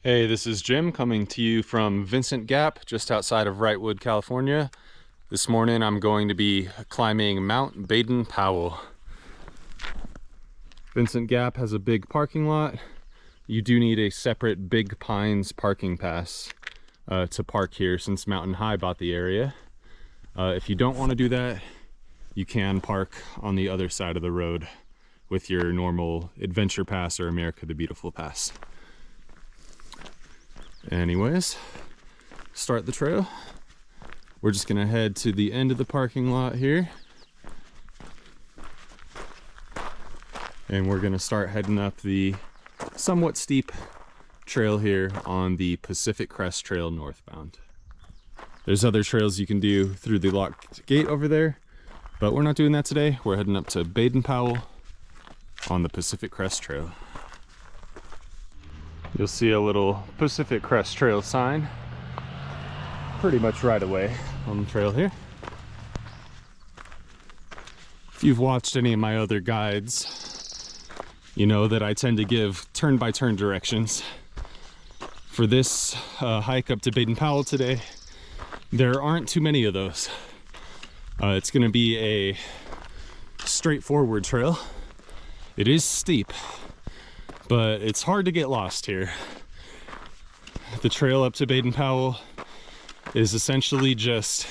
Hey, this is Jim coming to you from Vincent Gap, just outside of Wrightwood, California. This morning I'm going to be climbing Mount Baden-Powell. Vincent Gap has a big parking lot. You do need a separate Big Pines parking pass to park here since Mountain High bought the area. If you don't want to do that, you can park on the other side of the road with your normal Adventure Pass or America the Beautiful Pass. Anyways, start the trail. We're just gonna head to the end of the parking lot here. And we're gonna start heading up the somewhat steep trail here on the Pacific Crest Trail northbound. There's other trails you can do through the locked gate over there, but we're not doing that today. We're heading up to Baden-Powell on the Pacific Crest Trail. You'll see a little Pacific Crest Trail sign pretty much right away on the trail here. If you've watched any of my other guides, you know that I tend to give turn-by-turn directions. For this hike up to Baden-Powell today, there aren't too many of those. It's going to be a straightforward trail. It is steep, but it's hard to get lost here. The trail up to Baden-Powell is essentially just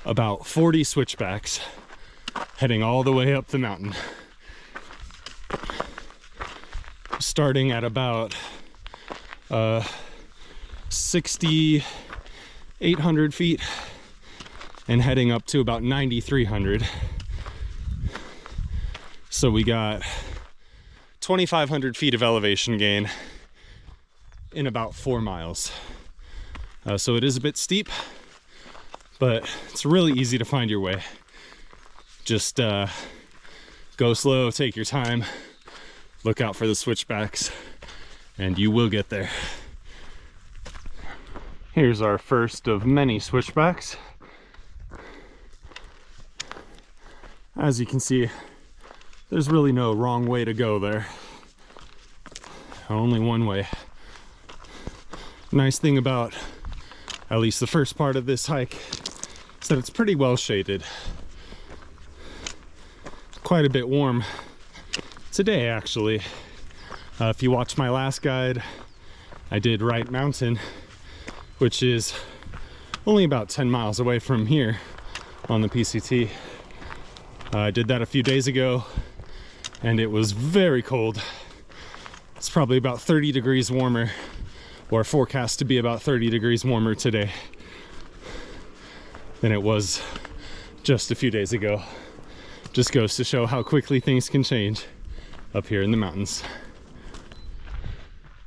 about 40 switchbacks heading all the way up the mountain. Starting at about 6,800 feet and heading up to about 9,300. So we got 2,500 feet of elevation gain in about 4 miles. So it is a bit steep, but it's really easy to find your way. Just go slow, take your time, look out for the switchbacks, and you will get there. Here's our first of many switchbacks. As you can see, there's really no wrong way to go there. Only one way. Nice thing about at least the first part of this hike is that it's pretty well shaded. Quite a bit warm today, actually. If you watch my last guide, I did Wright Mountain, which is only about 10 miles away from here on the PCT. I did that a few days ago, and it was very cold. It's probably about 30 degrees warmer, or forecast to be about 30 degrees warmer today than it was just a few days ago. Just goes to show how quickly things can change up here in the mountains.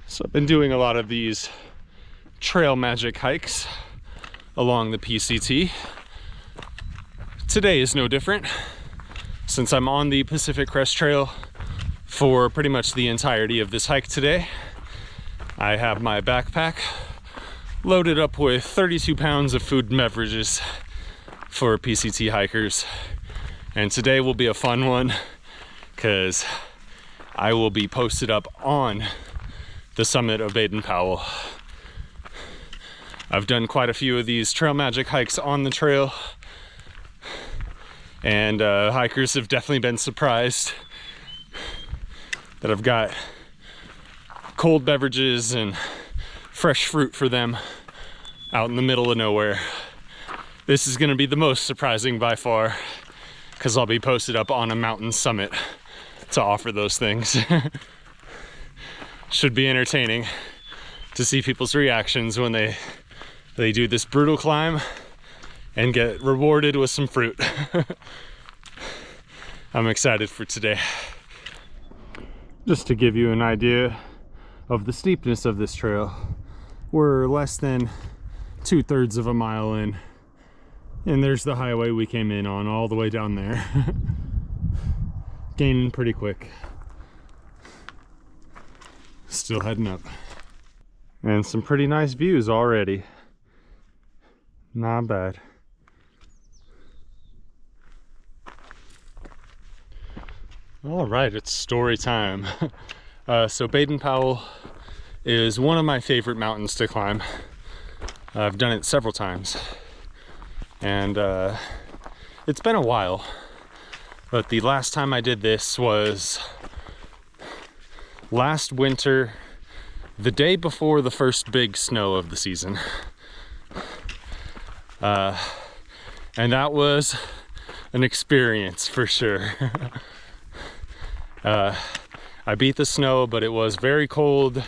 So I've been doing a lot of these trail magic hikes along the PCT. Today is no different, since I'm on the Pacific Crest Trail for pretty much the entirety of this hike today. I have my backpack loaded up with 32 pounds of food and beverages for PCT hikers. And today will be a fun one because I will be posted up on the summit of Baden-Powell. I've done quite a few of these trail magic hikes on the trail, and hikers have definitely been surprised that I've got cold beverages and fresh fruit for them out in the middle of nowhere. This is going to be the most surprising by far, because I'll be posted up on a mountain summit to offer those things. Should be entertaining to see people's reactions when they do this brutal climb and get rewarded with some fruit. I'm excited for today. Just to give you an idea of the steepness of this trail, we're less than 2/3 of a mile in, and there's the highway we came in on all the way down there. Gaining pretty quick. Still heading up. And some pretty nice views already. Not bad. All right, it's story time. So Baden-Powell is one of my favorite mountains to climb. I've done it several times, and it's been a while, but the last time I did this was last winter, the day before the first big snow of the season. And that was an experience for sure. I beat the snow, but it was very cold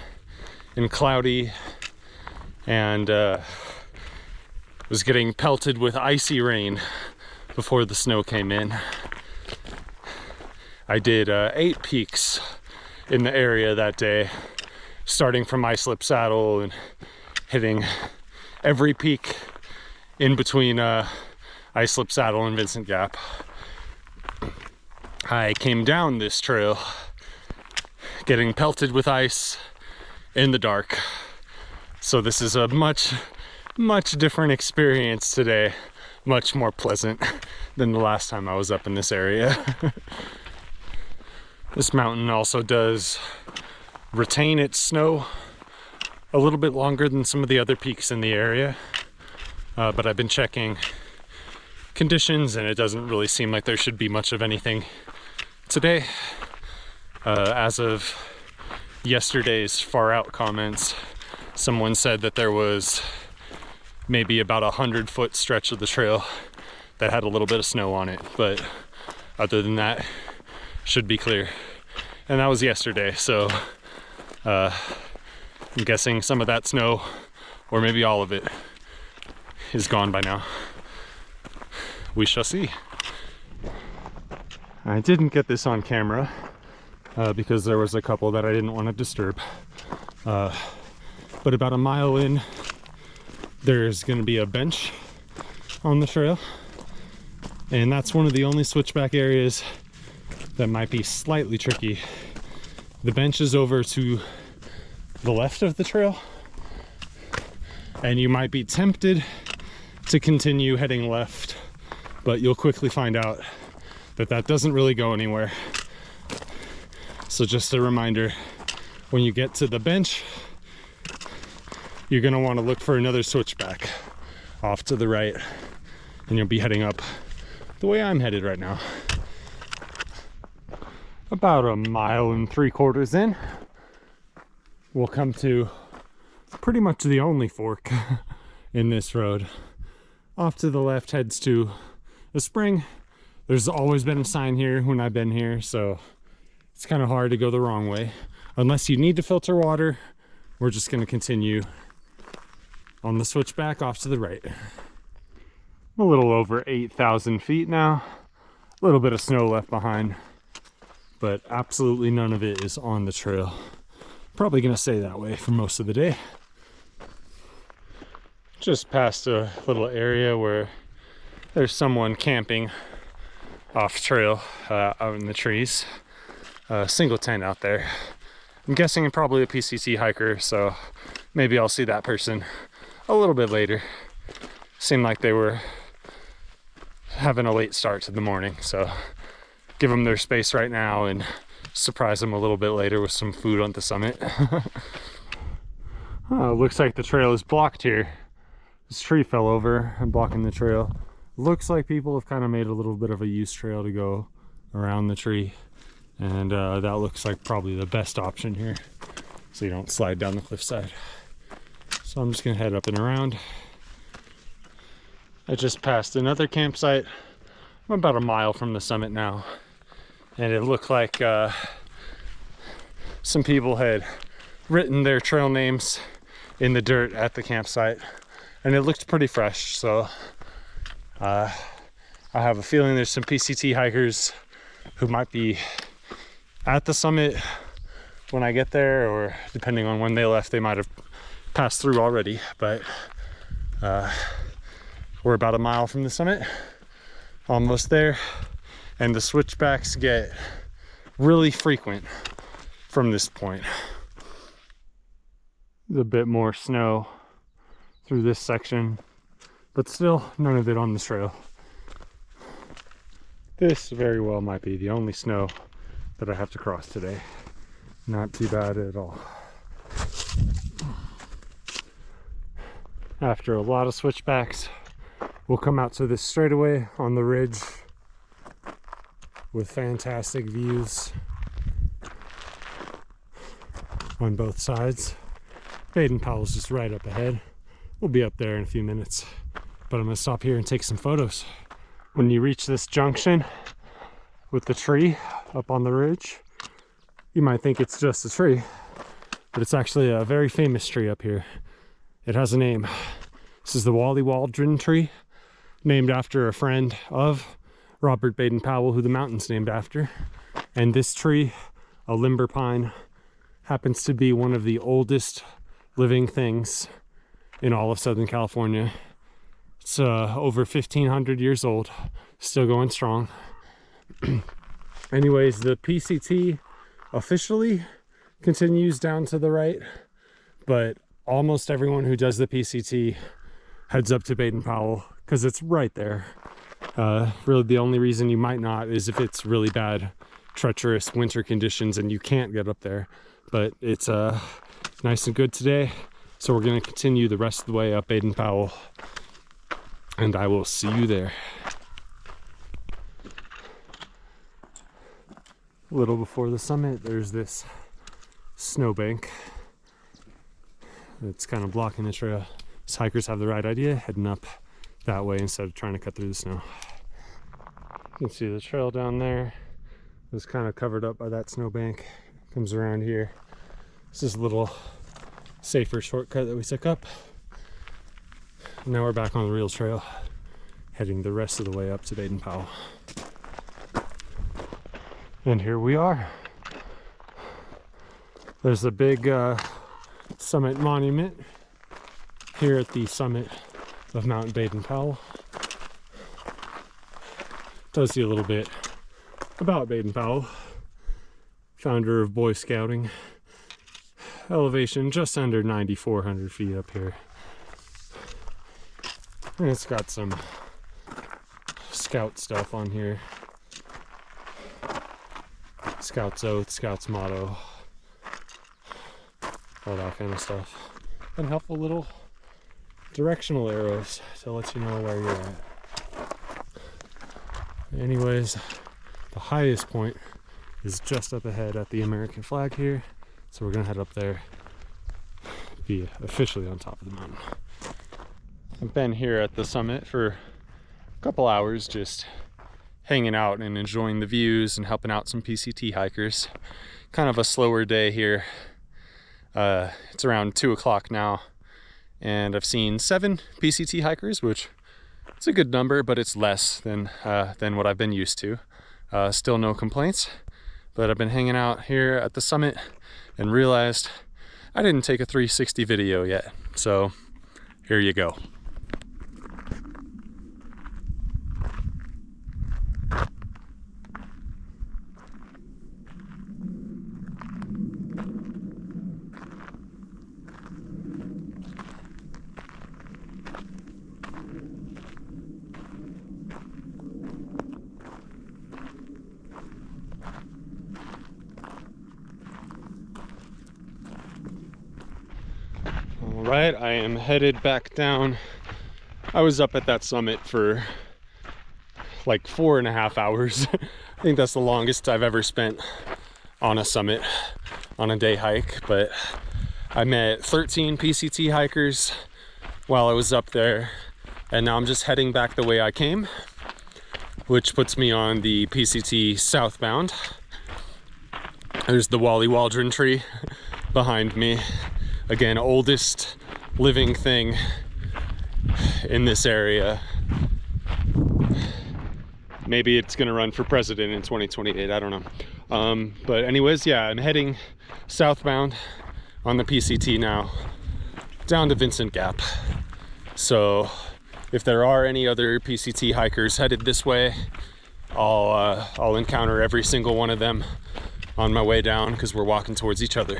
and cloudy, and was getting pelted with icy rain before the snow came in. I did 8 peaks in the area that day, starting from Islip Saddle and hitting every peak in between Islip Saddle and Vincent Gap. I came down this trail getting pelted with ice in the dark. So this is a much different experience today, much more pleasant than the last time I was up in this area. This mountain also does retain its snow a little bit longer than some of the other peaks in the area, but I've been checking conditions and it doesn't really seem like there should be much of anything today. As of yesterday's far out comments, someone said that there was maybe about 100-foot stretch of the trail that had a little bit of snow on it, but other than that, should be clear. And that was yesterday, so I'm guessing some of that snow, or maybe all of it, is gone by now. We shall see. I didn't get this on camera because there was a couple that I didn't want to disturb. But about a mile in, there's going to be a bench on the trail, and that's one of the only switchback areas that might be slightly tricky. The bench is over to the left of the trail, and you might be tempted to continue heading left, but you'll quickly find out that that doesn't really go anywhere. So just a reminder, when you get to the bench, you're going to want to look for another switchback off to the right, and you'll be heading up the way I'm headed right now. About 1.75 miles in, we'll come to pretty much the only fork in this road. Off to the left heads to a spring. There's always been a sign here when I've been here, so it's kind of hard to go the wrong way. Unless you need to filter water, we're just going to continue on the switchback off to the right. A little over 8,000 feet now. A little bit of snow left behind, but absolutely none of it is on the trail. Probably going to stay that way for most of the day. Just past a little area where there's someone camping off trail out in the trees. A single tent out there. I'm guessing probably a PCT hiker, so maybe I'll see that person a little bit later. Seemed like they were having a late start to the morning, so give them their space right now and surprise them a little bit later with some food on the summit. Oh, looks like the trail is blocked here. This tree fell over and blocking the trail. Looks like people have kind of made a little bit of a use trail to go around the tree, and that looks like probably the best option here, so you don't slide down the cliffside. So I'm just gonna head up and around. I just passed another campsite. I'm about 1 mile from the summit now, and it looked like some people had written their trail names in the dirt at the campsite, and it looked pretty fresh. So I have a feeling there's some PCT hikers who might be at the summit when I get there, or depending on when they left, they might have passed through already. But we're about 1 mile from the summit, almost there, and the switchbacks get really frequent from this point. There's a bit more snow through this section, but still none of it on the trail. This very well might be the only snow that I have to cross today. Not too bad at all. After a lot of switchbacks, we'll come out to this straightaway on the ridge with fantastic views on both sides. Baden-Powell's just right up ahead. We'll be up there in a few minutes, but I'm gonna stop here and take some photos. When you reach this junction with the tree up on the ridge, you might think it's just a tree, but it's actually a very famous tree up here. It has a name. This is the Wally Waldron tree, named after a friend of Robert Baden-Powell, who the mountain's named after. And this tree, a limber pine, happens to be one of the oldest living things in all of Southern California. It's over 1,500 years old, still going strong. Anyways, the PCT officially continues down to the right, but almost everyone who does the PCT heads up to Baden-Powell because it's right there. Really the only reason you might not is if it's really bad, treacherous winter conditions and you can't get up there. But it's nice and good today, so we're going to continue the rest of the way up Baden-Powell, and I will see you there. A little before the summit, there's this snowbank that's kind of blocking the trail. These hikers have the right idea, heading up that way instead of trying to cut through the snow. You can see the trail down there is kind of covered up by that snowbank. Comes around here. This is a little safer shortcut that we took up. Now we're back on the real trail, heading the rest of the way up to Baden-Powell. And here we are. There's a big summit monument here at the summit of Mount Baden-Powell. Tells you a little bit about Baden-Powell, founder of Boy Scouting. Elevation just under 9,400 feet up here. And it's got some scout stuff on here. Scout's oath, Scout's motto, all that kind of stuff. And helpful little directional arrows to let you know where you're at. Anyways, the highest point is just up ahead at the American flag here. So we're gonna head up there, be officially on top of the mountain. I've been here at the summit for a couple hours, just hanging out and enjoying the views and helping out some PCT hikers. Kind of a slower day here. It's around 2 o'clock now, and I've seen 7 PCT hikers, which it's a good number, but it's less than what I've been used to. Still no complaints, but I've been hanging out here at the summit and realized I didn't take a 360 video yet. So here you go. All right, I am headed back down. I was up at that summit for like 4.5 hours. I think that's the longest I've ever spent on a summit on a day hike, but I met 13 PCT hikers while I was up there, and now I'm just heading back the way I came, which puts me on the PCT southbound. There's the Wally Waldron tree behind me. Again, oldest living thing in this area. Maybe it's gonna run for president in 2028, I don't know. But anyways, yeah, I'm heading southbound on the PCT now, down to Vincent Gap. So if there are any other PCT hikers headed this way, I'll encounter every single one of them on my way down because we're walking towards each other.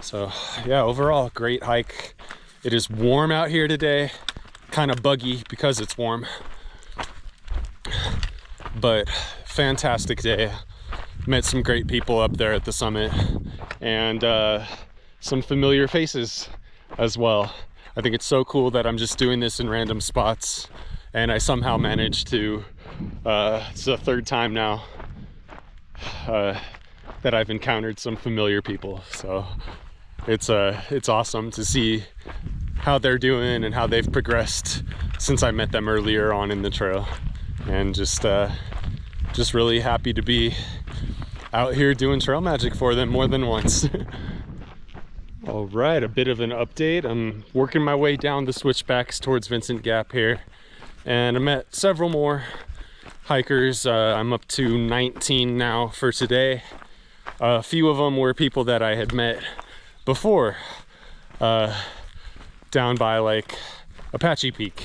So yeah, overall, great hike. It is warm out here today, kind of buggy because it's warm, but fantastic day. Met some great people up there at the summit, and some familiar faces as well. I think it's so cool that I'm just doing this in random spots, and I somehow managed to, it's the third time now that I've encountered some familiar people. So it's awesome to see how they're doing and how they've progressed since I met them earlier on in the trail, and just really happy to be out here doing trail magic for them more than once. All right, a bit of an update. I'm working my way down the switchbacks towards Vincent Gap here, and I met several more hikers. I'm up to 19 now for today. A few of them were people that I had met before, down by like Apache Peak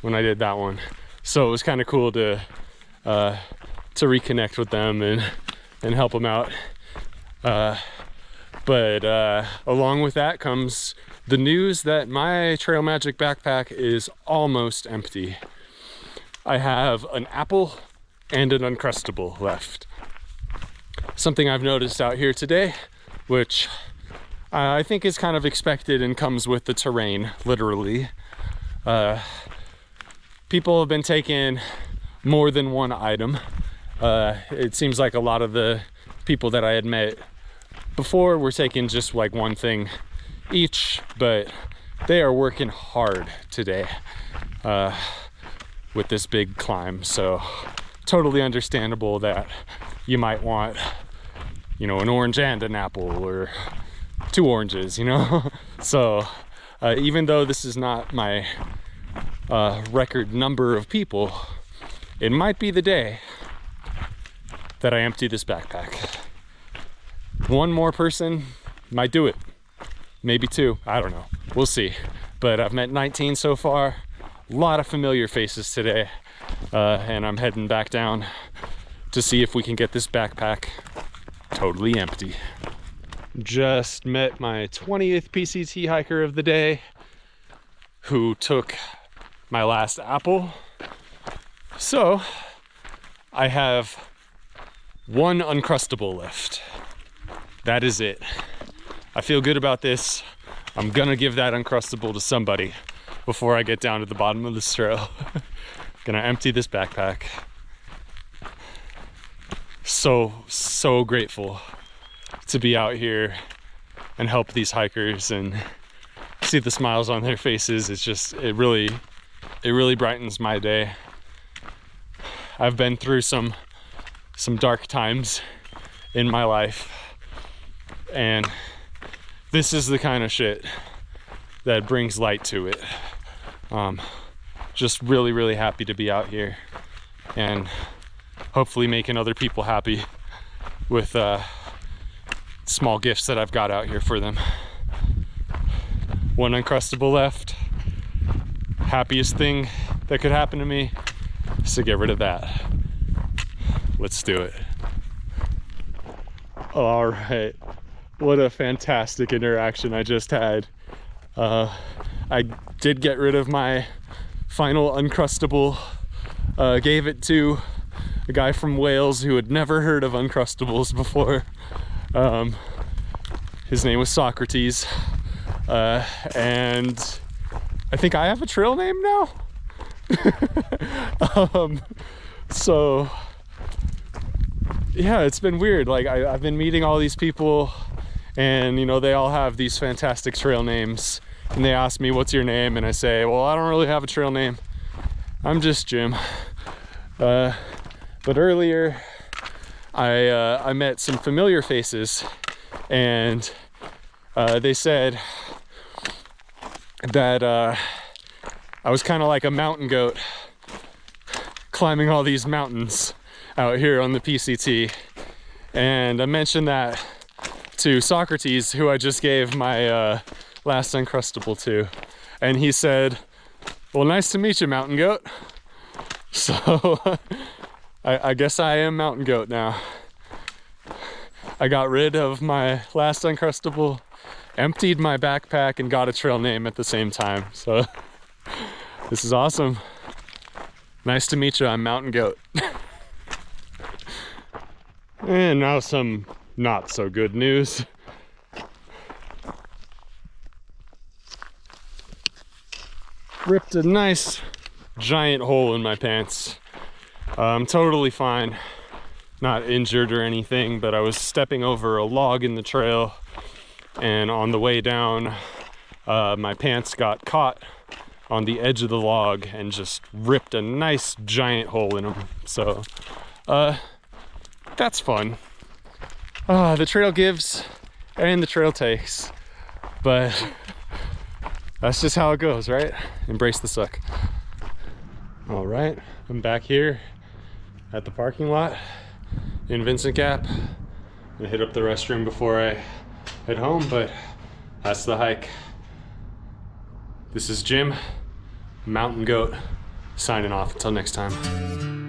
when I did that one. So it was kind of cool to reconnect with them and help them out. But along with that comes the news that my Trail Magic backpack is almost empty. I have an apple and an Uncrustable left. Something I've noticed out here today, which I think is kind of expected and comes with the terrain, literally. People have been taking more than one item. It seems like a lot of the people that I had met before were taking just like one thing each, but they are working hard today with this big climb. So totally understandable that you might want, you know, an orange and an apple, or 2 oranges, you know. So even though this is not my record number of people, it might be the day that I empty this backpack. One more person might do it, maybe 2, I don't know, we'll see. But I've met 19 so far, a lot of familiar faces today, and I'm heading back down to see if we can get this backpack totally empty. Just met my 20th PCT hiker of the day, who took my last apple. So I have 1 Uncrustable left. That is it. I feel good about this. I'm gonna give that Uncrustable to somebody before I get down to the bottom of this trail. Gonna empty this backpack. So grateful to be out here and help these hikers and see the smiles on their faces. It's just, it really brightens my day. I've been through some dark times in my life, and this is the kind of shit that brings light to it. Just really happy to be out here and hopefully making other people happy with small gifts that I've got out here for them. 1 Uncrustable left. Happiest thing that could happen to me is to get rid of that. Let's do it. All right, what a fantastic interaction I just had. I did get rid of my final Uncrustable, gave it to a guy from Wales who had never heard of Uncrustables before. His name was Socrates, and I think I have a trail name now. So yeah, it's been weird. Like I've been meeting all these people, and you know, they all have these fantastic trail names, and they ask me, what's your name? And I say, well, I don't really have a trail name, I'm just Jim. But earlier I met some familiar faces, and they said that I was kind of like a mountain goat climbing all these mountains out here on the PCT. And I mentioned that to Socrates, who I just gave my last Uncrustable to, and he said, well, nice to meet you, mountain goat. So I guess I am mountain goat now. I got rid of my last Uncrustable, emptied my backpack, and got a trail name at the same time. So this is awesome. Nice to meet you, I'm mountain goat. And now some not so good news. ripped a nice giant hole in my pants. I'm totally fine, not injured or anything, but I was stepping over a log in the trail, and on the way down, my pants got caught on the edge of the log and just ripped a nice giant hole in them. So that's fun. The trail gives and the trail takes, but that's just how it goes, right? Embrace the suck. All right, I'm back here at the parking lot in Vincent Gap. I'm gonna hit up the restroom before I head home, but that's the hike. This is Jim, Mountain Goat, signing off. Until next time.